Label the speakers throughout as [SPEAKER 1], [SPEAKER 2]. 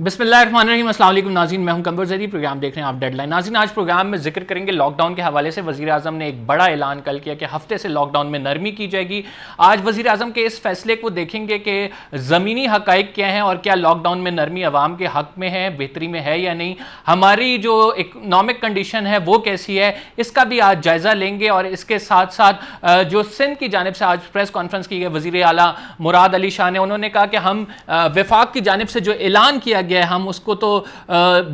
[SPEAKER 1] بسم اللہ الرحمن الرحیم۔ السلام علیکم ناظرین، میں ہوں قمر زیدی، پروگرام دیکھ رہے ہیں آپ ڈیڈ لائن۔ ناظرین، آج پروگرام میں ذکر کریں گے لاک ڈاؤن کے حوالے سے۔ وزیر اعظم نے ایک بڑا اعلان کل کیا کہ ہفتے سے لاک ڈاؤن میں نرمی کی جائے گی۔ آج وزیر اعظم کے اس فیصلے کو دیکھیں گے کہ زمینی حقائق کیا ہیں اور کیا لاک ڈاؤن میں نرمی عوام کے حق میں ہے، بہتری میں ہے یا نہیں، ہماری جو اکنامک کنڈیشن ہے وہ کیسی ہے، اس کا بھی آج جائزہ لیں گے۔ اور اس کے ساتھ ساتھ جو سندھ کی جانب سے آج پریس کانفرنس کی گئی، وزیر اعلیٰ مراد علی شاہ نے، انہوں نے کہا کہ ہم وفاق کی جانب سے جو اعلان کیا گیا ہے ہم اس کو تو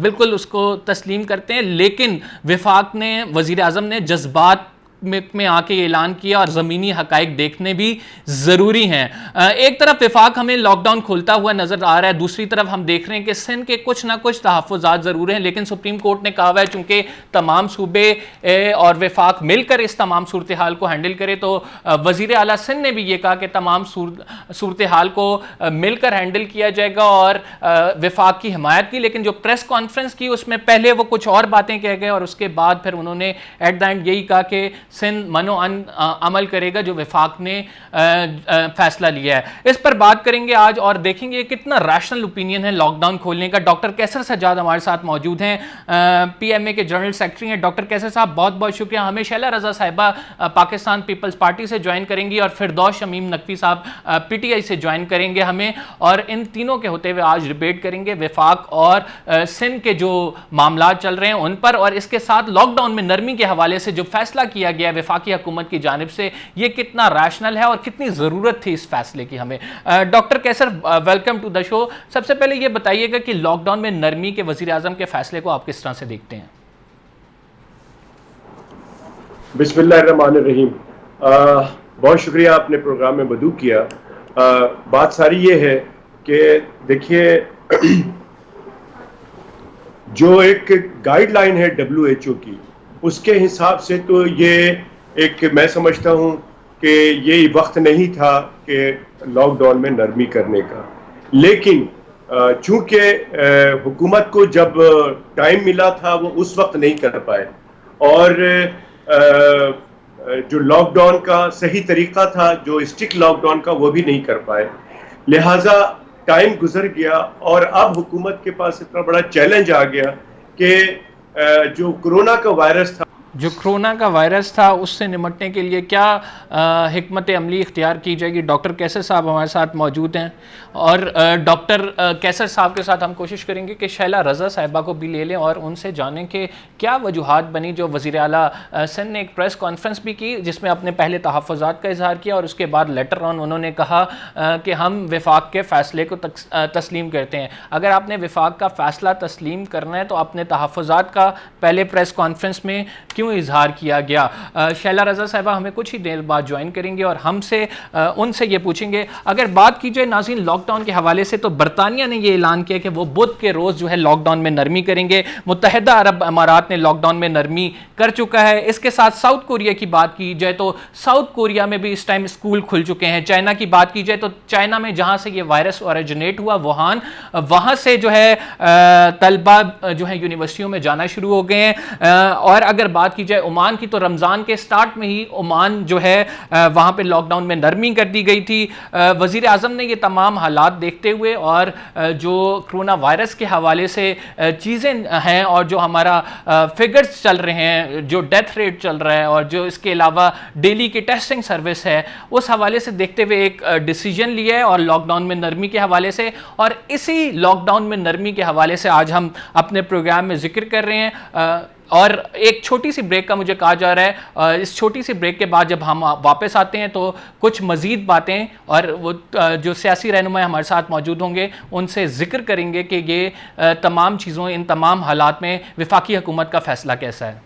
[SPEAKER 1] بالکل اس کو تسلیم کرتے ہیں، لیکن وفاق نے، وزیر اعظم نے جذبات میں آ کے اعلان کیا اور زمینی حقائق دیکھنے بھی ضروری ہیں۔ ایک طرف وفاق ہمیں لاک ڈاؤن کھولتا ہوا نظر آ رہا ہے، دوسری طرف ہم دیکھ رہے ہیں کہ سندھ کے کچھ نہ کچھ تحفظات ضرور ہیں، لیکن سپریم کورٹ نے کہا ہوا ہے چونکہ تمام صوبے اور وفاق مل کر اس تمام صورتحال کو ہینڈل کرے، تو وزیر اعلیٰ سندھ نے بھی یہ کہا کہ تمام صورتحال کو مل کر ہینڈل کیا جائے گا اور وفاق کی حمایت کی۔ لیکن جو پریس کانفرنس کی اس میں پہلے وہ کچھ اور باتیں کہہ گئے اور اس کے بعد پھر انہوں نے ایٹ دا اینڈ یہی کہا کہ سندھ منو عمل کرے گا جو وفاق نے فیصلہ لیا ہے۔ اس پر بات کریں گے آج اور دیکھیں گے کتنا ریشنل اوپینین ہے لاک ڈاؤن کھولنے کا۔ ڈاکٹر کیسر سجاد ہمارے ساتھ موجود ہیں، پی ایم اے کے جنرل سیکرٹری ہیں۔ ڈاکٹر کیسر صاحب بہت بہت شکریہ۔ ہمیں شیلا رضا صاحبہ پاکستان پیپلز پارٹی سے جوائن کریں گی اور فردوس شمیم نقوی صاحب پی ٹی آئی سے جوائن کریں گے ہمیں، اور ان تینوں کے ہوتے ہوئے آج ڈیبیٹ کریں گے وفاق اور سندھ کے جو معاملات چل رہے ہیں ان پر، اور اس کے ساتھ لاک ڈاؤن میں نرمی کے حوالے سے جو فیصلہ کیا گیا ہے وفاقی حکومت کی جانب سے، یہ کتنا ریشنل ہے اور کتنی ضرورت تھی اس فیصلے کی ہمیں۔ ڈاکٹر کیسر، ویلکم ٹو دا شو۔ سب سے پہلے یہ بتائیے گا کہ لاک ڈاؤن میں نرمی کے وزیر اعظم کے فیصلے کو آپ کس طرح سے دیکھتے ہیں؟
[SPEAKER 2] بسم اللہ الرحمن الرحیم۔ بہت شکریہ آپ نے پروگرام میں مدعو کیا۔ بات ساری یہ ہے کہ دیکھیے جو ایک گائیڈ لائن ہے WHO کی، اس کے حساب سے تو یہ ایک، میں سمجھتا ہوں کہ یہ وقت نہیں تھا کہ لاک ڈاؤن میں نرمی کرنے کا، لیکن چونکہ حکومت کو جب ٹائم ملا تھا وہ اس وقت نہیں کر پائے، اور جو لاک ڈاؤن کا صحیح طریقہ تھا، جو اسٹرکٹ لاک ڈاؤن کا، وہ بھی نہیں کر پائے، لہٰذا ٹائم گزر گیا اور اب حکومت کے پاس اتنا بڑا چیلنج آ گیا کہ جو کرونا کا وائرس تھا اس سے نمٹنے کے لیے کیا حکمت عملی اختیار کی جائے گی۔ ڈاکٹر کیسر صاحب ہمارے ساتھ موجود ہیں، اور ڈاکٹر کیسر صاحب کے ساتھ ہم کوشش کریں گے کہ شیلا رضا صاحبہ کو بھی لے لیں اور ان سے جانیں کہ کیا وجوہات بنی۔ جو وزیر اعلیٰ سندھ نے ایک پریس کانفرنس بھی کی جس میں اپنے پہلے تحفظات کا اظہار کیا اور اس کے بعد لیٹر آن انہوں نے کہا کہ ہم وفاق کے فیصلے کو تسلیم کرتے ہیں۔ اگر آپ نے وفاق کا فیصلہ تسلیم کرنا ہے تو اپنے تحفظات کا پہلے پریس کانفرنس میں کیوں اظہار کیا گیا؟ شیلا رضا صاحبہ ہمیں کچھ ہی دیر بعد جوائن کریں گے اور ہم سے ان سے یہ پوچھیں گے۔ اگر بات کی جائے ناظرین لاک ڈاؤن کے حوالے سے، تو برطانیہ نے یہ اعلان کیا کہ وہ بدھ کے روز جو ہے لاک ڈاؤن میں نرمی کریں گے۔ متحدہ عرب امارات نے لاک ڈاؤن میں نرمی کر چکا ہے۔ اس کے ساتھ ساؤتھ کوریا کی بات کی جائے تو ساؤتھ کوریا میں بھی اس ٹائم اسکول کھل چکے ہیں۔ چائنا کی بات کی جائے تو چائنا میں جہاں سے یہ وائرس اوریجنیٹ ہوا، ووہان، وہاں سے جو ہے طلبہ جو ہے یونیورسٹیوں میں جانا شروع ہو گئے ہیں۔ اور اگر بات کی جائے عمان کی تو رمضان کے سٹارٹ میں ہی عمان جو ہے وہاں پہ لاک ڈاؤن میں نرمی کر دی گئی تھی۔ وزیر اعظم نے یہ تمام حالات دیکھتے ہوئے اور جو کرونا وائرس کے حوالے سے چیزیں ہیں اور جو ہمارا فگرز چل رہے ہیں، جو ڈیتھ ریٹ چل رہا ہے اور جو اس کے علاوہ ڈیلی کی ٹیسٹنگ سروس ہے، اس حوالے سے دیکھتے ہوئے ایک ڈیسیجن لیا ہے اور لاک ڈاؤن میں نرمی کے حوالے سے، اور اسی لاک ڈاؤن میں نرمی کے حوالے سے آج ہم اپنے پروگرام میں ذکر کر رہے ہیں۔ اور ایک چھوٹی سی بریک کا مجھے کہا جا رہا ہے، اس چھوٹی سی بریک کے بعد جب ہم واپس آتے ہیں تو کچھ مزید باتیں اور وہ جو سیاسی رہنما ہمارے ساتھ موجود ہوں گے ان سے ذکر کریں گے کہ یہ تمام چیزوں، ان تمام حالات میں وفاقی حکومت کا فیصلہ کیسا ہے۔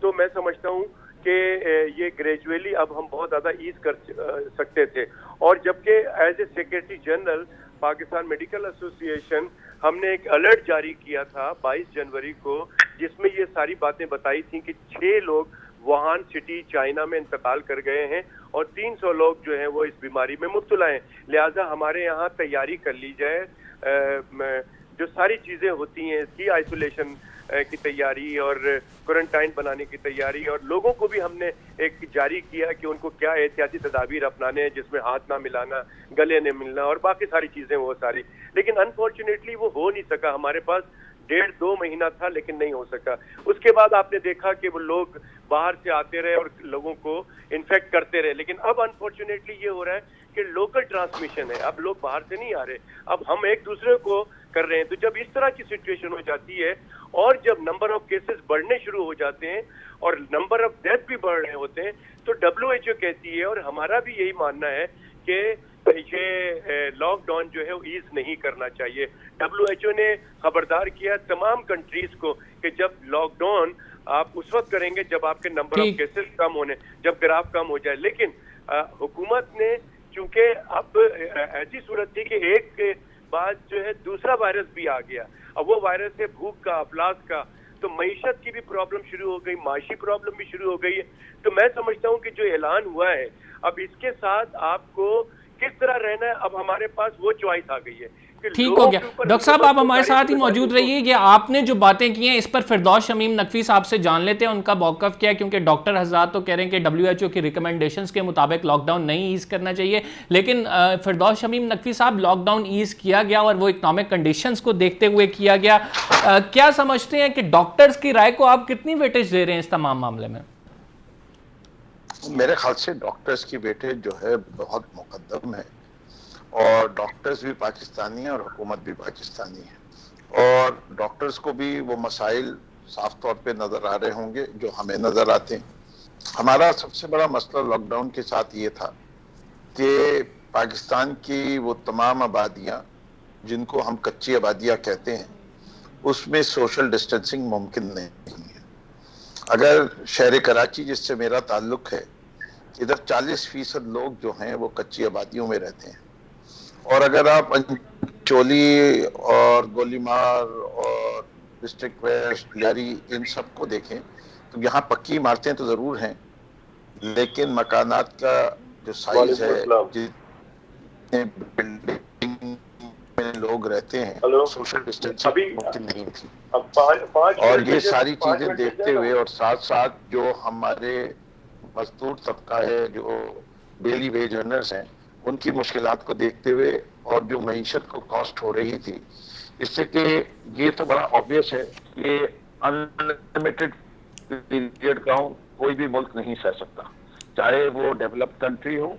[SPEAKER 2] تو میں سمجھتا ہوں کہ یہ گریجویلی اب ہم بہت زیادہ ایز کر سکتے تھے. اور جبکہ as a secretary general Pakistan medical ایسوسی ایشن ہم نے ایک الرٹ جاری کیا تھا 22 جنوری کو، جس میں یہ ساری باتیں بتائی تھیں کہ 6 لوگ ووہان سٹی چائنا میں انتقال کر گئے ہیں اور 300 لوگ جو ہیں وہ اس بیماری میں مبتلا ہیں. لہٰذا ہمارے یہاں تیاری کر لی جائے، جو ساری چیزیں ہوتی ہیں اس کی آئسولیشن کی تیاری اور کوارنٹائن بنانے کی تیاری، اور لوگوں کو بھی ہم نے ایک جاری کیا کہ ان کو کیا احتیاطی تدابیر اپنانے ہیں، جس میں ہاتھ نہ ملانا، گلے نہ ملنا اور باقی ساری چیزیں وہ ساری. لیکن انفارچونیٹلی وہ ہو نہیں سکا. ہمارے پاس 1.5-2 مہینہ تھا لیکن نہیں ہو سکا. اس کے بعد آپ نے دیکھا کہ وہ لوگ باہر سے آتے رہے اور لوگوں کو انفیکٹ کرتے رہے. لیکن اب انفارچونیٹلی یہ ہو رہا ہے کہ لوکل ٹرانسمیشن ہے. اب لوگ باہر سے نہیں آ رہے، اب ہم ایک دوسرے کو کر رہے ہیں. تو جب اس طرح کی سچویشن ہو جاتی ہے اور جب نمبر آف کیسز بڑھنے شروع ہو جاتے ہیں اور نمبر آف ڈیتھ بھی بڑھ رہے ہوتے ہیں، تو WHO کہتی ہے اور ہمارا بھی یہی ماننا ہے کہ یہ لاک ڈاؤن جو ہے وہ ایز نہیں کرنا چاہیے. WHO نے خبردار کیا تمام کنٹریز کو کہ جب لاک ڈاؤن آپ اس وقت کریں گے جب آپ کے نمبر آف کیسز کم ہونے، جب گراف کم ہو جائے. لیکن حکومت نے چونکہ اب ایسی صورت تھی کہ ایک کے بعد جو ہے دوسرا وائرس بھی آ گیا. اب وہ وائرس ہے بھوک کا، افلاس کا، تو معیشت کی بھی پرابلم شروع ہو گئی، معاشی پرابلم بھی شروع ہو گئی ہے. تو میں سمجھتا ہوں کہ جو اعلان ہوا ہے اب اس کے ساتھ آپ کو کس طرح رہنا ہے، اب ہمارے پاس وہ چوائس آ گئی ہے.
[SPEAKER 1] ٹھیک ہو گیا. ڈاکٹر صاحب آپ ہمارے ساتھ ہی موجود رہیے. یہ آپ نے جو باتیں کی ہیں اس پر فردوس شمیم نقوی صاحب سے جان لیتے ہیں ان کا موقف کیا ہے، کیونکہ ڈاکٹر حضرات تو کہہ رہے ہیں کہ WHO کی ریکمنڈیشنز کے مطابق لاک ڈاؤن نہیں ایز کرنا چاہیے. لیکن فردوس شمیم نقوی صاحب، لاک ڈاؤن ایز کیا گیا اور وہ اکنامک کنڈیشنز کو دیکھتے ہوئے کیا گیا. کیا سمجھتے ہیں کہ ڈاکٹرز کی رائے کو آپ کتنی ویٹیج دے رہے ہیں اس تمام معاملے میں؟
[SPEAKER 3] میرے خیال سے ڈاکٹرز کی ویٹیج جو ہے بہت مقدم ہے، اور ڈاکٹرز بھی پاکستانی ہیں اور حکومت بھی پاکستانی ہے، اور ڈاکٹرز کو بھی وہ مسائل صاف طور پہ نظر آ رہے ہوں گے جو ہمیں نظر آتے ہیں. ہمارا سب سے بڑا مسئلہ لاک ڈاؤن کے ساتھ یہ تھا کہ پاکستان کی وہ تمام آبادیاں جن کو ہم کچی آبادیاں کہتے ہیں اس میں سوشل ڈسٹینسنگ ممکن نہیں ہے. اگر شہر کراچی جس سے میرا تعلق ہے، ادھر 40% لوگ جو ہیں وہ کچی آبادیوں میں رہتے ہیں، اور اگر آپ چولی اور گولی مار اور ڈسٹرکٹ ویسٹ لیاری ان سب کو دیکھیں تو یہاں پکی عمارتیں تو ضرور ہیں، لیکن مکانات کا جو سائز ہے، جتنے بلڈنگ میں لوگ رہتے ہیں، سوشل ڈسٹینسنگ ممکن نہیں تھی. اور یہ ساری چیزیں دیکھتے ہوئے اور ساتھ ساتھ جو ہمارے مزدور طبقہ ہے، جو ڈیلی ویج ارنرز ہیں، ان کی مشکلات کو دیکھتے ہوئے اور جو معیشت کو کاسٹ ہو رہی تھی، اس سے کہ یہ تو بڑا آبویس ہے کہ انلمیٹڈ پیریڈ کا کوئی بھی ملک نہیں سہ سکتا، چاہے وہ ڈیولپ کنٹری ہو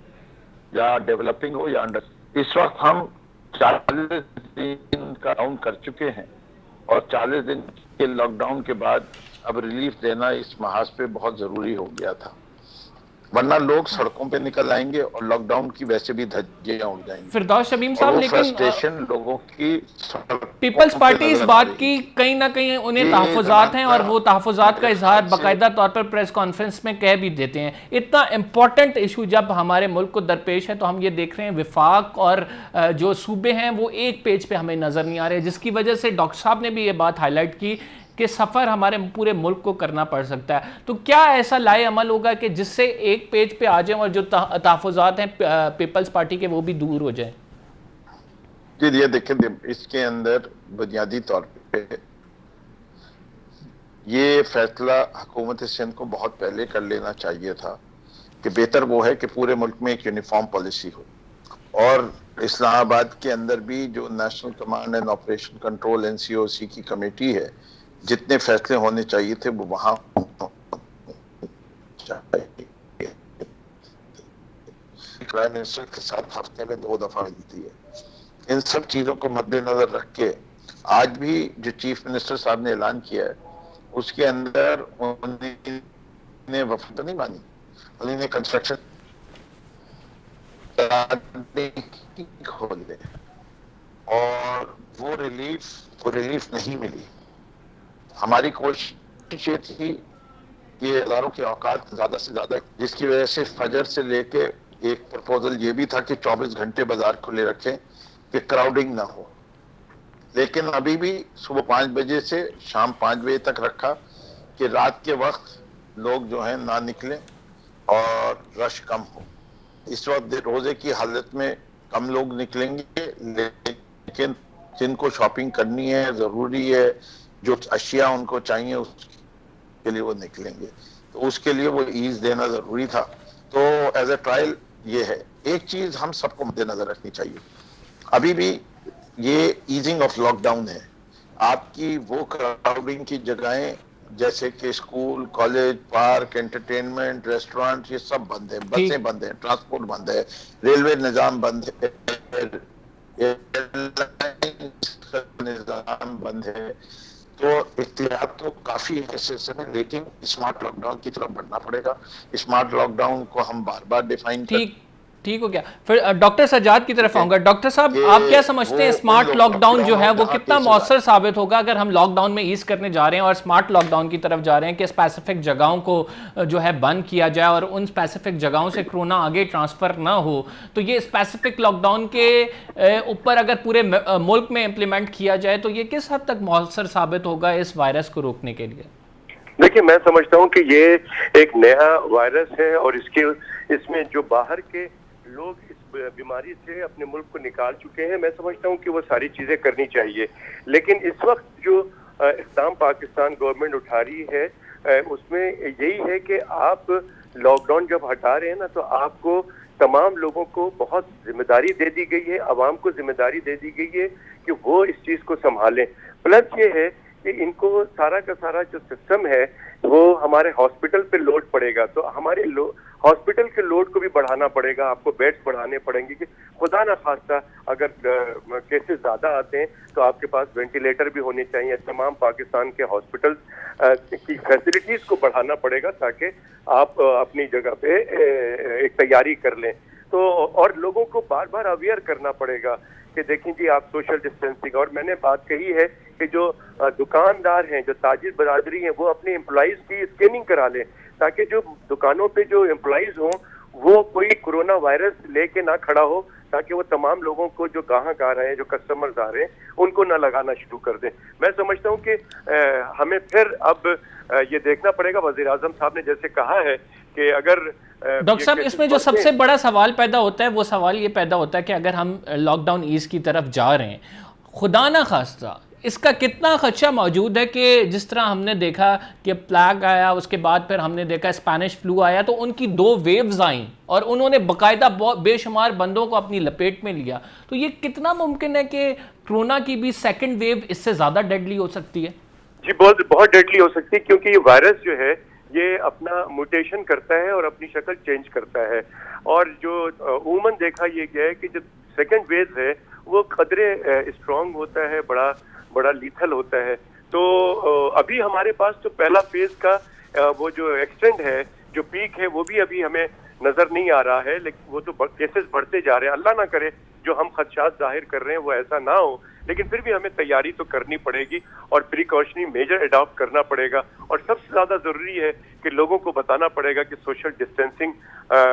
[SPEAKER 3] یا ڈیولپنگ ہو یا انڈر. اس وقت ہم 40 دن کا ڈاؤن کر چکے ہیں، اور 40 دن کے لاک ڈاؤن کے بعد اب ریلیف دینا اس محاذ پہ بہت ضروری ہو گیا تھا، ورنہ لوگ سڑکوں پہ نکل آئیں گے اور لاک ڈاؤن کی ویسے بھی دھجیاں اڑ جائیں گی.
[SPEAKER 1] فردوس شمیم صاحب، لیکن
[SPEAKER 3] فرسٹریشن لوگوں کی
[SPEAKER 1] پیپلز پارٹی اس بات کی کہیں نہ کہیں انہیں تحفظات ہیں، اور وہ تحفظات کا اظہار باقاعدہ طور پر پریس کانفرنس میں کہہ بھی دیتے ہیں. اتنا امپورٹنٹ ایشو جب ہمارے ملک کو درپیش ہے تو ہم یہ دیکھ رہے ہیں وفاق اور جو صوبے ہیں وہ ایک پیج پہ ہمیں نظر نہیں آ رہے، جس کی وجہ سے ڈاکٹر صاحب نے بھی یہ بات ہائی لائٹ کی کہ سفر ہمارے پورے ملک کو کرنا پڑ سکتا ہے. تو کیا ایسا لائے عمل ہوگا کہ جس سے ایک پیج پہ آ جائیں اور جو تحفظات ہیں پیپلز پارٹی کے وہ بھی دور ہو جائیں؟
[SPEAKER 3] جی یہ دیکھیں، اس کے اندر بنیادی طور پہ یہ فیصلہ حکومت سندھ کو بہت پہلے کر لینا چاہیے تھا کہ بہتر وہ ہے کہ پورے ملک میں ایک یونیفارم پالیسی ہو، اور اسلام آباد کے اندر بھی جو national command and operation control NCOC کی کمیٹی ہے، جتنے فیصلے ہونے چاہیے تھے وہ وہاں پرائم منسٹر کے ساتھ ہفتے میں 2 دفعہ ملتی ہے. ان سب چیزوں کو مد نظر رکھ کے آج بھی جو چیف منسٹر صاحب نے اعلان کیا ہے اس کے اندر انہوں نے وفد نہیں مانی، انہوں نے کنسٹرکشن کھول دے، اور وہ ریلیف نہیں ملی. ہماری کوشش یہ تھی یہ اداروں کے اوقات زیادہ سے زیادہ، جس کی وجہ سے فجر سے لے کے ایک پرپوزل یہ بھی تھا کہ 24 گھنٹے بازار کھلے رکھیں کہ کراؤڈنگ نہ ہو، لیکن ابھی بھی صبح 5 بجے سے شام 5 بجے تک رکھا کہ رات کے وقت لوگ جو ہیں نہ نکلیں اور رش کم ہو. اس وقت روزے کی حالت میں کم لوگ نکلیں گے، لیکن جن کو شاپنگ کرنی ہے، ضروری ہے، جو اشیاء ان کو چاہیے اس کے لیے وہ نکلیں گے. تو اس کے لیے وہ ایز دینا ضروری تھا. تو ایز اے ٹرائل یہ ہے. ایک چیز ہم سب کو مد نظر رکھنی چاہیے، ابھی بھی یہ ایزنگ آف لاک ڈاؤن ہے. آپ کی وہ کراؤڈنگ کی جگہیں جیسے کہ school, college, park, entertainment, restaurant, یہ سب بند ہیں، بسیں بند ہیں، ٹرانسپورٹ بند ہے، ریلوے نظام بند ہے، نظام بند ہے. تو احتیاط تو کافی ہے اس سلسلے میں، لیکن اسمارٹ لاک ڈاؤن کی طرف بڑھنا پڑے گا. اسمارٹ لاک ڈاؤن کو ہم بار بار ڈیفائن
[SPEAKER 1] ٹھیک ہو گیا. پھر ڈاکٹر سجاد کی طرف آؤں گا. ڈاکٹر صاحب آپ کیا سمجھتے ہیں اسمارٹ لاک ڈاؤن جو ہے وہ کتنا مؤثر ثابت ہوگا اگر ہم لاک ڈاؤن میں ایز کرنے جا رہے ہیں اور اسمارٹ لاک ڈاؤن کی طرف جا رہے ہیں کہ اسپیسیفک جگہوں کو جو ہے بند کیا جائے اور ان اسپیسیفک جگہوں سے کرونا آگے ٹرانسفر نہ ہو؟ تو یہ اسپیسیفک لاک ڈاؤن کے اوپر اگر پورے ملک میں امپلیمنٹ کیا جائے تو یہ کس حد تک مؤثر ثابت ہوگا اس وائرس کو روکنے کے لیے؟
[SPEAKER 4] دیکھیے میں سمجھتا ہوں کہ یہ ایک نیا وائرس ہے اور اس میں جو باہر کے لوگ اس بیماری سے اپنے ملک کو نکال چکے ہیں، میں سمجھتا ہوں کہ وہ ساری چیزیں کرنی چاہیے. لیکن اس وقت جو اقدام پاکستان گورنمنٹ اٹھا رہی ہے اس میں یہی ہے کہ آپ لاک ڈاؤن جب ہٹا رہے ہیں نا تو آپ کو تمام لوگوں کو بہت ذمہ داری دے دی گئی ہے، عوام کو ذمہ داری دے دی گئی ہے کہ وہ اس چیز کو سنبھالیں. پلس یہ ہے کہ ان کو سارا کا سارا جو سسٹم ہے وہ ہمارے ہاسپٹل پہ لوڈ پڑے گا، تو ہمارے ہاسپٹل کے لوڈ کو بھی بڑھانا پڑے گا. آپ کو بیڈز بڑھانے پڑیں گے کہ خدا نہ خواستہ اگر کیسز زیادہ آتے ہیں تو آپ کے پاس وینٹیلیٹر بھی ہونے چاہیے. تمام پاکستان کے ہاسپٹل کی فیسلٹیز کو بڑھانا پڑے گا تاکہ آپ اپنی جگہ پہ ایک تیاری کر لیں. تو اور لوگوں کو بار بار اویئر کرنا پڑے گا کہ دیکھیں جی آپ سوشل ڈسٹینسنگ، اور میں نے بات کہی ہے کہ جو دکاندار ہیں، جو تاجر برادری ہیں، وہ اپنے امپلائیز کی اسکیننگ کرا لیں تاکہ جو دکانوں پہ جو امپلائیز ہوں وہ کوئی کورونا وائرس لے کے نہ کھڑا ہو، تاکہ وہ تمام لوگوں کو جو گاہک آ رہے ہیں، جو کسٹمرز آ رہے ہیں، ان کو نہ لگانا شروع کر دیں. میں سمجھتا ہوں کہ ہمیں پھر اب یہ دیکھنا پڑے گا. وزیر اعظم صاحب نے جیسے کہا ہے کہ اگر
[SPEAKER 1] ڈاکٹر صاحب اس میں جو سب سے بڑا سوال پیدا ہوتا ہے وہ سوال یہ پیدا ہوتا ہے کہ اگر ہم لاک ڈاؤن ایز کی طرف جا رہے ہیں، خدا نہ خواستہ اس کا کتنا خدشہ موجود ہے کہ جس طرح ہم نے دیکھا کہ پلیگ آیا، اس کے بعد پھر ہم نے دیکھا اسپینش فلو آیا، تو ان کی 2 ویوز آئیں اور انہوں نے باقاعدہ بے شمار بندوں کو اپنی لپیٹ میں لیا. تو یہ کتنا ممکن ہے کہ کرونا کی بھی سیکنڈ ویو اس سے زیادہ ڈیڈلی ہو سکتی ہے؟
[SPEAKER 4] جی بہت ڈیڈلی ہو سکتی ہے، کیونکہ یہ وائرس جو ہے یہ اپنا موٹیشن کرتا ہے اور اپنی شکل چینج کرتا ہے. اور جو عموماً دیکھا یہ گیا ہے کہ جو سیکنڈ ویو ہے وہ قدرے اسٹرانگ ہوتا ہے، بڑا لیتھل ہوتا ہے. تو ابھی ہمارے پاس تو پہلا فیز کا وہ جو ایکسٹینڈ ہے، جو پیک ہے، وہ بھی ابھی ہمیں نظر نہیں آ رہا ہے، لیکن وہ تو کیسز بڑھتے جا رہے ہیں. اللہ نہ کرے جو ہم خدشات ظاہر کر رہے ہیں وہ ایسا نہ ہو، لیکن پھر بھی ہمیں تیاری تو کرنی پڑے گی اور پریکاشنری میجر اڈاپٹ کرنا پڑے گا. اور سب سے زیادہ ضروری ہے کہ لوگوں کو بتانا پڑے گا کہ سوشل ڈسٹینسنگ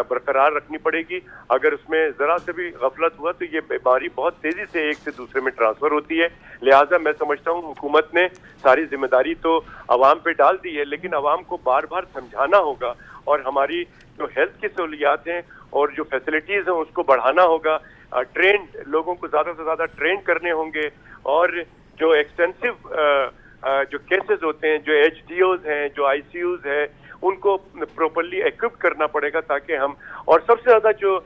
[SPEAKER 4] برقرار رکھنی پڑے گی. اگر اس میں ذرا سے بھی غفلت ہوا تو یہ بیماری بہت تیزی سے ایک سے دوسرے میں ٹرانسفر ہوتی ہے. لہٰذا میں سمجھتا ہوں حکومت نے ساری ذمہ داری تو عوام پہ ڈال دی ہے، لیکن عوام کو بار بار سمجھانا ہوگا اور ہماری جو ہیلتھ کی سہولیات ہیں اور جو فیسلٹیز ہیں اس کو بڑھانا ہوگا. ٹرینڈ لوگوں کو زیادہ سے زیادہ ٹرینڈ کرنے ہوں گے، اور جو ایکسٹینسو جو کیسز ہوتے ہیں، جو HDOs ہیں، جو ICUs ہیں، ان کو پراپرلی ایکوپ کرنا پڑے گا تاکہ ہم، اور سب سے زیادہ جو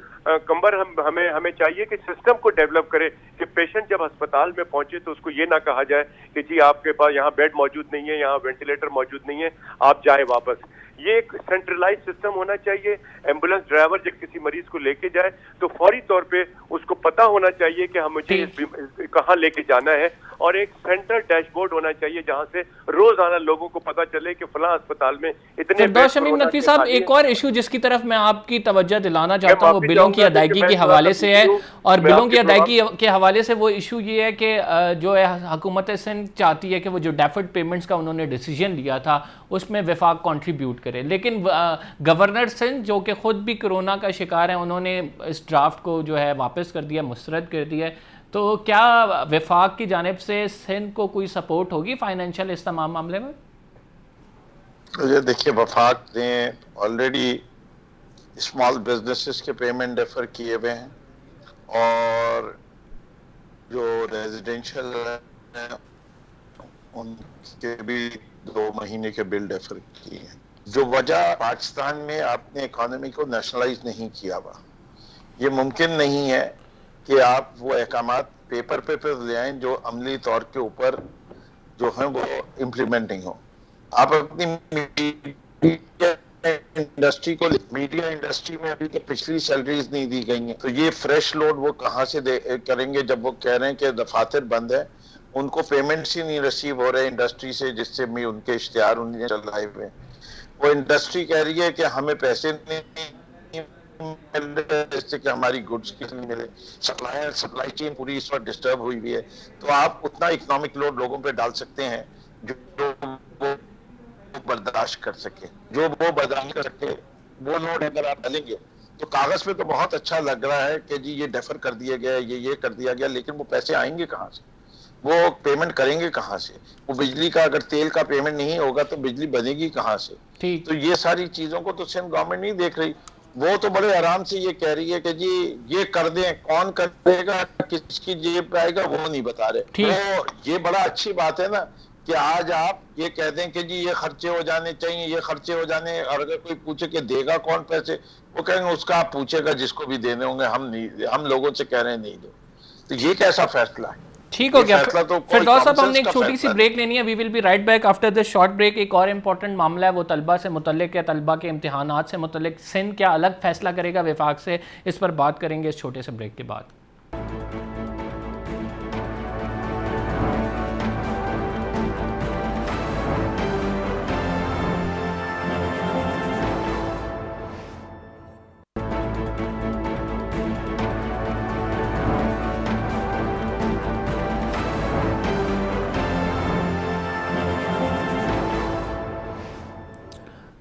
[SPEAKER 4] کمبر ہمیں چاہیے کہ سسٹم کو ڈیولپ کرے کہ پیشنٹ جب ہسپتال میں پہنچے تو اس کو یہ نہ کہا جائے کہ جی آپ کے پاس یہاں بیڈ موجود نہیں ہے، یہاں وینٹیلیٹر موجود نہیں ہے، آپ جائیں واپس. یہ ایک سینٹرلائز سسٹم ہونا چاہیے. ایمبولینس ڈرائیور جب کسی مریض کو لے کے جائے تو فوری طور پہ اس کو پتا ہونا چاہیے کہ ہم مجھے کہاں لے کے جانا ہے، اور ایک سینٹر ڈیش بورڈ ہونا چاہیے جہاں سے روزانہ لوگوں کو پتا چلے کہ فلاں اسپتال میں اتنے.
[SPEAKER 1] فردوس شمیم نقوی صاحب، ایک اور ایشو جس کی طرف میں آپ کی توجہ دلانا چاہتا ہوں وہ بلوں کی ادائیگی کے حوالے سے ہے، اور بلوں کی ادائیگی کے حوالے سے وہ ایشو یہ ہے کہ جو حکومت سندھ چاہتی ہے کہ وہ جو ڈیفرڈ پیمنٹس کا انہوں نے ڈیسیجن لیا تھا اس میں وفاق کنٹریبیوٹ کرے. لیکن گورنر سندھ جو کہ خود بھی کرونا کا شکار ہیں, انہوں نے اس ڈرافٹ کو جو ہے واپس کر دیا, مسترد کر دیا ہے. تو کیا وفاق کی جانب سے سندھ کو کوئی سپورٹ ہوگی فائنینشیل اس تمام معاملے میں؟
[SPEAKER 3] دیکھیے وفاق نے آلریڈی اسمال بزنسز کے پیمنٹ ڈیفر کیے ہوئے ہیں, اور جو ریزیڈینشیل ہیں ان کے بھی 2 مہینے کے بل ڈیفر کیے ہیں. جو وجہ پاکستان میں آپ نے اکانومی کو نیشنلائز نہیں کیا ہوا, یہ ممکن نہیں ہے کہ آپ وہ احکامات پیپر پہ لے آئیں جو عملی طور کے اوپر جو ہیں وہ امپلیمنٹنگ ہو. آپ اپنی انڈسٹری کو, میڈیا انڈسٹری میں ابھی تک پچھلی سیلریز نہیں دی گئی ہیں, تو یہ فریش لوڈ وہ کہاں سے کریں گے جب وہ کہہ رہے ہیں کہ دفاتر بند ہے, ان کو پیمنٹس ہی نہیں ریسیو ہو رہے انڈسٹری سے جس سے بھی ان کے اشتہار انہیں نے چلائے ہوئے. وہ انڈسٹری کہہ رہی ہے کہ ہمیں پیسے نہیں مل رہے جس سے کہ ہماری گڈس کی نہیں ملے, سپلائی چین پوری اس وقت ڈسٹرب ہوئی ہوئی ہے. تو آپ اتنا اکنامک لوڈ لوگوں پہ ڈال سکتے ہیں جو وہ برداشت کر سکے, جو وہ برداشت کر سکے وہ لوڈ اگر آپ ڈالیں گے تو کاغذ پہ تو بہت اچھا لگ رہا ہے کہ جی یہ ڈیفر کر دیا گیا, یہ کر دیا گیا, لیکن وہ پیسے آئیں گے کہاں سے, وہ پیمنٹ کریں گے کہاں سے, وہ بجلی کا اگر تیل کا پیمنٹ نہیں ہوگا تو بجلی بنے گی کہاں سے. تو یہ ساری چیزوں کو تو سندھ گورنمنٹ نہیں دیکھ رہی. وہ تو بڑے آرام سے یہ کہہ رہی ہے کہ جی یہ کر دیں, کون کرے گا, کس کی جیب پہ آئے گا وہ نہیں بتا رہے. تو یہ بڑا اچھی بات ہے نا کہ آج آپ یہ کہہ دیں کہ جی یہ خرچے ہو جانے چاہیے, یہ خرچے ہو جانے, اور اگر کوئی پوچھے کہ دے گا کون پیسے, وہ کہیں گے اس کا آپ پوچھے گا جس کو بھی دینے ہوں گے, ہم لوگوں سے کہہ رہے ہیں نہیں دو. تو یہ کیسا فیصلہ ہے؟
[SPEAKER 1] ٹھیک ہو گیا. فردوس صاحب ہم نے ایک چھوٹی سی بریک لینی ہے. We will be right back after this short break. ایک اور امپورٹنٹ معاملہ ہے وہ طلبہ سے متعلق ہے, طلبہ کے امتحانات سے متعلق. سندھ کیا الگ فیصلہ کرے گا وفاق سے, اس پر بات کریں گے اس چھوٹے سے بریک کے بعد.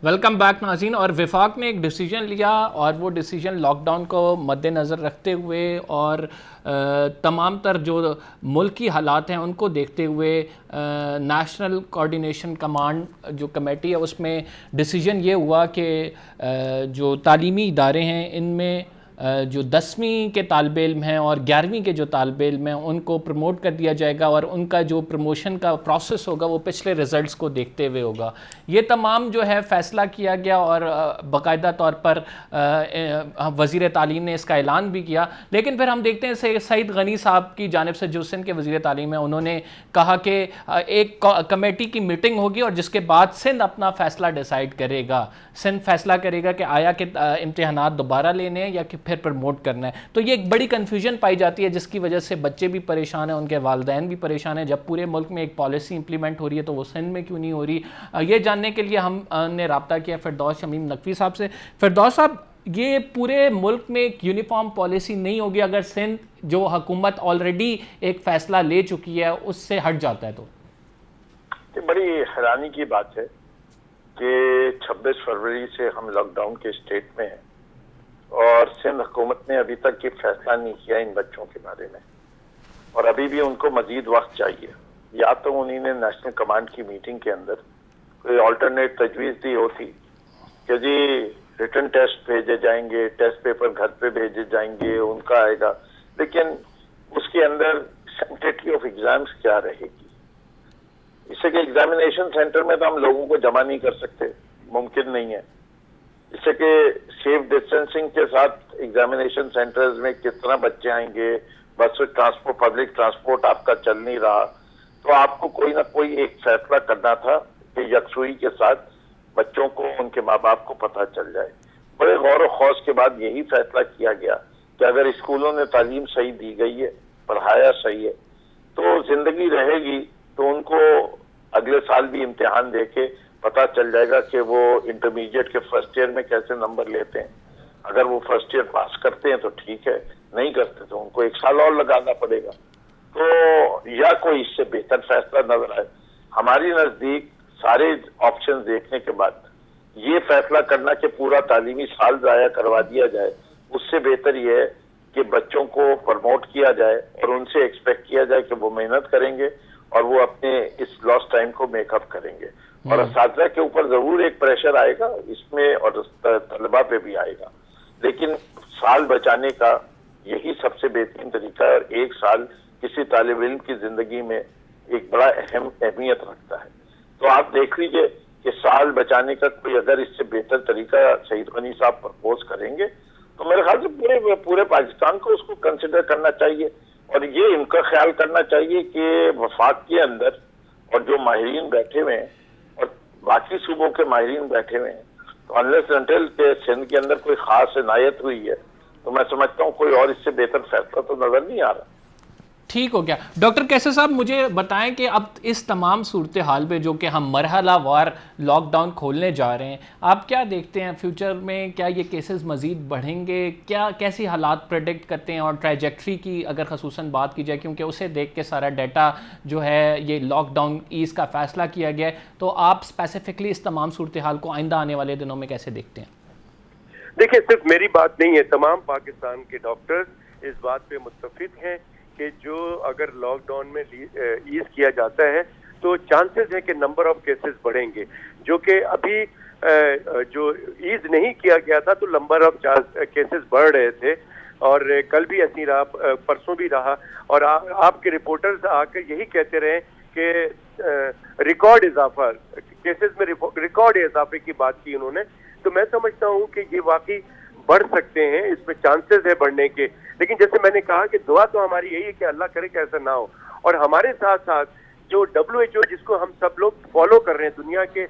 [SPEAKER 1] ویلکم بیک ناظرین. اور وفاق نے ایک ڈیسیجن لیا, اور وہ ڈیسیجن لاک ڈاؤن کو مد نظر رکھتے ہوئے اور تمام تر جو ملکی حالات ہیں ان کو دیکھتے ہوئے نیشنل کوارڈینیشن کمانڈ جو کمیٹی ہے اس میں ڈیسیجن یہ ہوا کہ جو تعلیمی ادارے ہیں ان میں جو 10ویں کے طالب علم ہیں اور 11ویں کے جو طالب علم ہیں ان کو پروموٹ کر دیا جائے گا, اور ان کا جو پروموشن کا پروسیس ہوگا وہ پچھلے ریزلٹس کو دیکھتے ہوئے ہوگا. یہ تمام جو ہے فیصلہ کیا گیا, اور باقاعدہ طور پر وزیر تعلیم نے اس کا اعلان بھی کیا. لیکن پھر ہم دیکھتے ہیں سعید غنی صاحب کی جانب سے جو سندھ کے وزیر تعلیم ہیں انہوں نے کہا کہ ایک کمیٹی کی میٹنگ ہوگی اور جس کے بعد سندھ اپنا فیصلہ ڈیسائیڈ کرے گا. سندھ فیصلہ کرے گا کہ آیا کہ امتحانات دوبارہ لینے ہیں یا کہ پھر پروموٹ کرنا ہے. تو یہ ایک بڑی کنفیوژن پائی جاتی ہے جس کی وجہ سے بچے بھی پریشان ہیں, ان کے والدین بھی پریشان ہیں. جب پورے ملک میں ایک پالیسی امپلیمنٹ ہو رہی ہے تو وہ سندھ میں کیوں نہیں ہو رہی؟ یہ جاننے کے لیے ہم نے رابطہ کیا فردوس شمیم نقوی صاحب سے. فردوس صاحب, یہ پورے ملک میں ایک یونیفارم پالیسی نہیں ہوگی اگر سندھ جو حکومت آلریڈی ایک فیصلہ لے چکی ہے اس سے ہٹ جاتا ہے؟ تو
[SPEAKER 3] بڑی حیرانی کی بات ہے کہ 26 فروری سے ہم لاک ڈاؤن کے اسٹیٹ میں ہیں اور سندھ حکومت نے ابھی تک یہ فیصلہ نہیں کیا ان بچوں کے بارے میں, اور ابھی بھی ان کو مزید وقت چاہیے. یا تو انہوں نے نیشنل کمانڈ کی میٹنگ کے اندر کوئی آلٹرنیٹ تجویز دی ہوتی کہ جی ریٹن ٹیسٹ بھیجے جائیں گے, ٹیسٹ پیپر گھر پہ بھیجے جائیں گے, ان کا آئے گا, لیکن اس کے اندر سینٹیٹی آف ایگزامز کیا رہے گی. اس سے کہ ایگزامینیشن سینٹر میں تو ہم لوگوں کو جمع نہیں کر سکتے, ممکن نہیں ہے. اس سے کہ سیف ڈسٹینسنگ کے ساتھ ایگزامینیشن سینٹرز میں کس طرح بچے آئیں گے, بس ٹرانسپورٹ پبلک ٹرانسپورٹ آپ کا چل نہیں رہا, تو آپ کو کوئی نہ کوئی ایک فیصلہ کرنا تھا کہ یکسوئی کے ساتھ بچوں کو ان کے ماں باپ کو پتہ چل جائے. بڑے غور و خوض کے بعد یہی فیصلہ کیا گیا کہ اگر اسکولوں میں تعلیم صحیح دی گئی ہے, پڑھایا صحیح ہے, تو زندگی رہے گی تو ان کو اگلے سال بھی امتحان دے کے پتا چل جائے گا کہ وہ انٹرمیڈیٹ کے فرسٹ ایئر میں کیسے نمبر لیتے ہیں. اگر وہ فرسٹ ایئر پاس کرتے ہیں تو ٹھیک ہے, نہیں کرتے تو ان کو 1 سال اور لگانا پڑے گا. تو یا کوئی اس سے بہتر فیصلہ نظر آئے. ہماری نزدیک سارے آپشن دیکھنے کے بعد یہ فیصلہ کرنا کہ پورا تعلیمی سال ضائع کروا دیا جائے، اس سے بہتر یہ ہے کہ بچوں کو پروموٹ کیا جائے اور ان سے ایکسپیکٹ کیا جائے کہ وہ محنت کریں گے اور وہ اپنے اس لاس ٹائم کو میک اپ کریں گے. اور اساتذہ کے اوپر ضرور ایک پریشر آئے گا اس میں اور طلبہ پہ بھی آئے گا، لیکن سال بچانے کا یہی سب سے بہترین طریقہ ہے. اور ایک سال کسی طالب علم کی زندگی میں ایک بڑا اہمیت رکھتا ہے. تو آپ دیکھ لیجئے کہ سال بچانے کا کوئی اگر اس سے بہتر طریقہ سعید غنی صاحب پرپوز کریں گے تو میرے خیال سے پورے پاکستان کو اس کو کنسیڈر کرنا چاہیے. اور یہ ان کا خیال کرنا چاہیے کہ وفاق کے اندر اور جو ماہرین بیٹھے ہوئے ہیں اور باقی صوبوں کے ماہرین بیٹھے ہوئے ہیں، تو انلیس انٹل کہ سندھ کے اندر کوئی خاص عنایت ہوئی ہے تو میں سمجھتا ہوں کوئی اور اس سے بہتر فیصلہ تو نظر نہیں آ رہا.
[SPEAKER 1] ٹھیک ہو گیا. ڈاکٹر کیسر صاحب مجھے بتائیں کہ اب اس تمام صورتحال پہ جو کہ ہم مرحلہ وار لاک ڈاؤن کھولنے جا رہے ہیں، آپ کیا دیکھتے ہیں فیوچر میں؟ کیا یہ کیسز مزید بڑھیں گے؟ کیسی حالات پریڈکٹ کرتے ہیں اور ٹریجیکٹری کی اگر خصوصاً بات کی جائے، کیونکہ اسے دیکھ کے سارا ڈیٹا جو ہے یہ لاک ڈاؤن ایز کا فیصلہ کیا گیا ہے، تو آپ اسپیسیفکلی اس تمام صورتحال کو آئندہ آنے والے دنوں میں کیسے دیکھتے ہیں؟
[SPEAKER 4] دیکھیں، صرف میری بات نہیں ہے، تمام پاکستان کے ڈاکٹرز اس بات پہ متفق ہیں کہ جو اگر لاک ڈاؤن میں ایز کیا جاتا ہے تو چانسز ہے کہ نمبر آف کیسز بڑھیں گے، جو کہ ابھی جو ایز نہیں کیا گیا تھا تو نمبر آف کیسز بڑھ رہے تھے. اور کل بھی ایسی رہا، پرسوں بھی رہا، اور آپ کے رپورٹرز آ کر یہی کہتے رہے کہ ریکارڈ اضافہ، کیسز میں ریکارڈ اضافے کی بات کی انہوں نے. تو میں سمجھتا ہوں کہ یہ واقعی بڑھ سکتے ہیں، اس میں چانسز ہے بڑھنے کے. لیکن جیسے میں نے کہا کہ دعا تو ہماری یہی ہے کہ اللہ کرے کہ ایسا نہ ہو. اور ہمارے ساتھ ساتھ جو WHO جس کو ہم سب لوگ فالو کر رہے ہیں، دنیا کے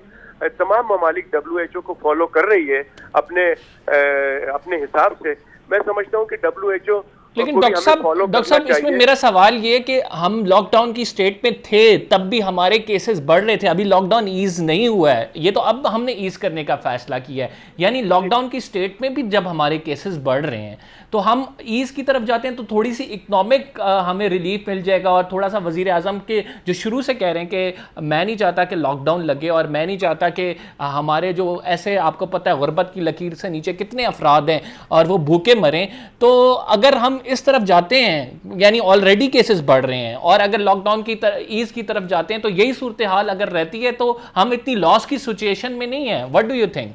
[SPEAKER 4] تمام ممالک WHO کو فالو کر رہی ہے اپنے حساب سے. میں سمجھتا ہوں کہ WHO
[SPEAKER 1] لیکن ڈاکٹر صاحب اس میں میرا سوال یہ کہ ہم لاک ڈاؤن کی سٹیٹ میں تھے تب بھی ہمارے کیسز بڑھ رہے تھے، ابھی لاک ڈاؤن ایز نہیں ہوا ہے، یہ تو اب ہم نے ایز کرنے کا فیصلہ کیا ہے. یعنی لاک ڈاؤن کی سٹیٹ میں بھی جب ہمارے کیسز بڑھ رہے ہیں تو ہم ایز کی طرف جاتے ہیں تو تھوڑی سی اکنامک ہمیں ریلیف مل جائے گا. اور تھوڑا سا وزیر اعظم کے جو شروع سے کہہ رہے ہیں کہ میں نہیں چاہتا کہ لاک ڈاؤن لگے اور میں نہیں چاہتا کہ ہمارے جو ایسے آپ کو پتہ ہے غربت کی لکیر سے نیچے کتنے افراد ہیں اور وہ بھوکے مریں، تو اگر ہم اس طرف جاتے ہیں یعنی آلریڈی کیسز بڑھ رہے ہیں اور اگر لاک ڈاؤن کی ایز کی طرف جاتے ہیں تو یہی صورتحال اگر رہتی ہے تو ہم اتنی لاس کی سچویشن میں نہیں ہیں. What do you think?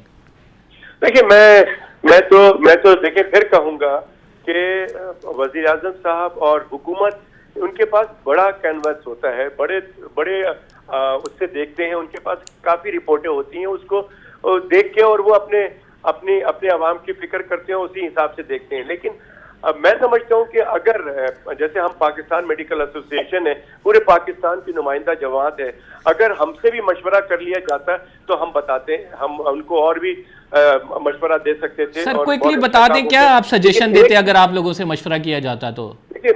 [SPEAKER 4] دیکھیں میں تو دیکھیں پھر کہوں گا کہ وزیر اعظم صاحب اور حکومت ان کے پاس بڑا کینوس ہوتا ہے، بڑے اس سے دیکھتے ہیں، ان کے پاس کافی رپورٹیں ہوتی ہیں، اس کو دیکھ کے اور وہ اپنے عوام کی فکر کرتے ہیں، اسی حساب سے دیکھتے ہیں. لیکن میں سمجھتا ہوں کہ اگر جیسے ہم پاکستان میڈیکل ایسوسیشن ہے، پورے پاکستان کی نمائندہ جماعت ہے، اگر ہم سے بھی مشورہ کر لیا جاتا تو ہم بتاتے ہیں، ہم ان کو اور بھی مشورہ دے سکتے تھے.
[SPEAKER 1] سر کوئکلی بتا دیں کیا آپ سجیشن دیتے اگر آپ لوگوں سے مشورہ کیا جاتا تو؟
[SPEAKER 4] دیکھیے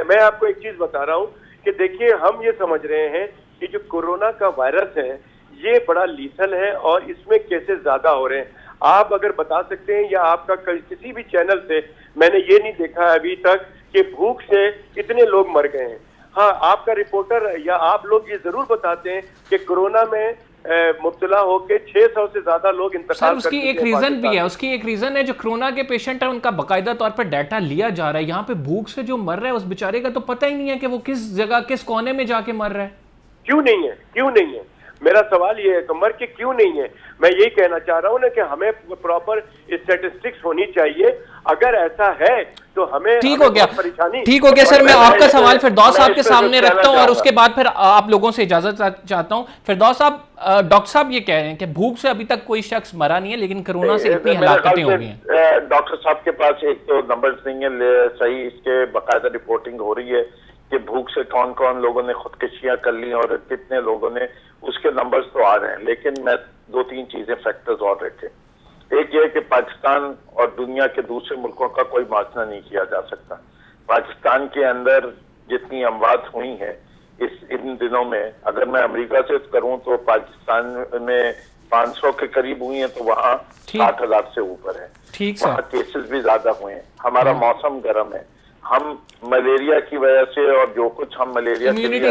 [SPEAKER 4] میں آپ کو ایک چیز بتا رہا ہوں کہ دیکھیے ہم یہ سمجھ رہے ہیں کہ جو کورونا کا وائرس ہے یہ بڑا لیتھل ہے اور اس میں کیسز زیادہ ہو رہے ہیں. آپ اگر بتا سکتے ہیں یا آپ کا کسی بھی چینل سے میں نے یہ نہیں دیکھا ابھی تک کہ بھوک سے اتنے لوگ مر گئے ہیں. ہاں آپ کا رپورٹر یا آپ لوگ یہ ضرور بتاتے ہیں کہ کورونا میں مبتلا ہو کے 600 سے زیادہ لوگ انتقال کر چکے ہیں.
[SPEAKER 1] سر اس کی ایک ریزن بھی ہے، اس کی ایک ریزن ہے جو کرونا کے پیشنٹ ہیں ان کا باقاعدہ طور پر ڈیٹا لیا جا رہا ہے. یہاں پہ بھوک سے جو مر رہا ہے اس بیچارے کا تو پتہ ہی نہیں ہے کہ وہ کس جگہ کس کونے میں جا کے مر رہا ہے.
[SPEAKER 4] کیوں نہیں ہے میرا سوال یہ ہے کہ مر کے کیوں نہیں ہے. میں یہی کہنا چاہ رہا ہوں نا کہ ہمیں پراپر اسٹیٹسٹکس ہونی چاہیے. اگر ایسا ہے تو ہمیں
[SPEAKER 1] ٹھیک ہو گیا سر. میں آپ کا سوال فردوس صاحب کے سامنے رکھتا ہوں اور اس کے بعد پھر آپ لوگوں سے اجازت چاہتا ہوں. فردوس صاحب، ڈاکٹر صاحب یہ کہہ رہے ہیں کہ بھوک سے ابھی تک کوئی شخص مرا نہیں ہے لیکن کرونا سے اتنی ہلاکتیں ہو گئی ہیں.
[SPEAKER 3] ڈاکٹر صاحب کے پاس ایک تو نمبرز نہیں ہے صحیح، اس کے باقاعدہ رپورٹنگ ہو رہی ہے کہ بھوک سے کون کون لوگوں نے خودکشیاں کر لی اور کتنے لوگوں نے، اس کے نمبرز تو آ رہے ہیں. لیکن میں 2-3 چیزیں فیکٹرز اور رکھے. ایک یہ کہ پاکستان اور دنیا کے دوسرے ملکوں کا کوئی موازنہ نہیں کیا جا سکتا. پاکستان کے اندر جتنی اموات ہوئی ہیں ان دنوں میں، اگر میں امریکہ سے کروں تو پاکستان میں 500 کے قریب ہوئی ہیں تو وہاں 60,000 سے اوپر ہے. وہاں کیسز بھی زیادہ ہوئے ہیں. ہمارا موسم گرم ہے، ہم ملیریا کی وجہ سے اور جو کچھ ہم ملیریا کے لیے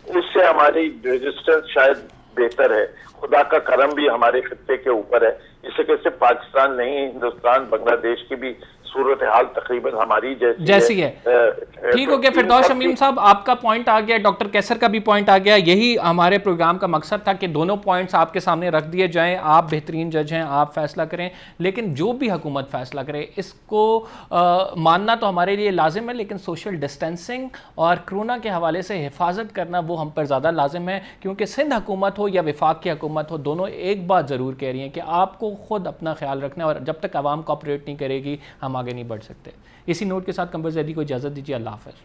[SPEAKER 3] اس سے ہماری ریزسٹنس شاید
[SPEAKER 5] بہتر ہے. خدا کا کرم بھی ہمارے خطے کے اوپر ہے. اس سے صرف پاکستان نہیں، ہندوستان، بنگلہ دیش کی بھی صورتحال تقریباً ہماری
[SPEAKER 1] جیسی ہے. ٹھیک ہو گیا فردوس شمیم صاحب، آپ کا پوائنٹ آ گیا، ڈاکٹر کیسر کا بھی پوائنٹ آ گیا. یہی ہمارے پروگرام کا مقصد تھا کہ دونوں پوائنٹس آپ کے سامنے رکھ دیے جائیں. آپ بہترین جج ہیں، آپ فیصلہ کریں، لیکن جو بھی حکومت فیصلہ کرے اس کو ماننا تو ہمارے لیے لازم ہے، لیکن سوشل ڈسٹینسنگ اور کرونا کے حوالے سے حفاظت کرنا وہ ہم پر زیادہ لازم ہے. کیونکہ سندھ حکومت ہو یا وفاق کی حکومت ہو، دونوں ایک بات ضرور کہہ رہی ہیں کہ آپ کو خود اپنا خیال رکھنا ہے، اور جب تک عوام کوآپریٹ نہیں کرے گی ہم آگے نہیں بڑھ سکتے. اسی نوٹ کے ساتھ قمر زیدی کو اجازت دیجیے. اللہ حافظ.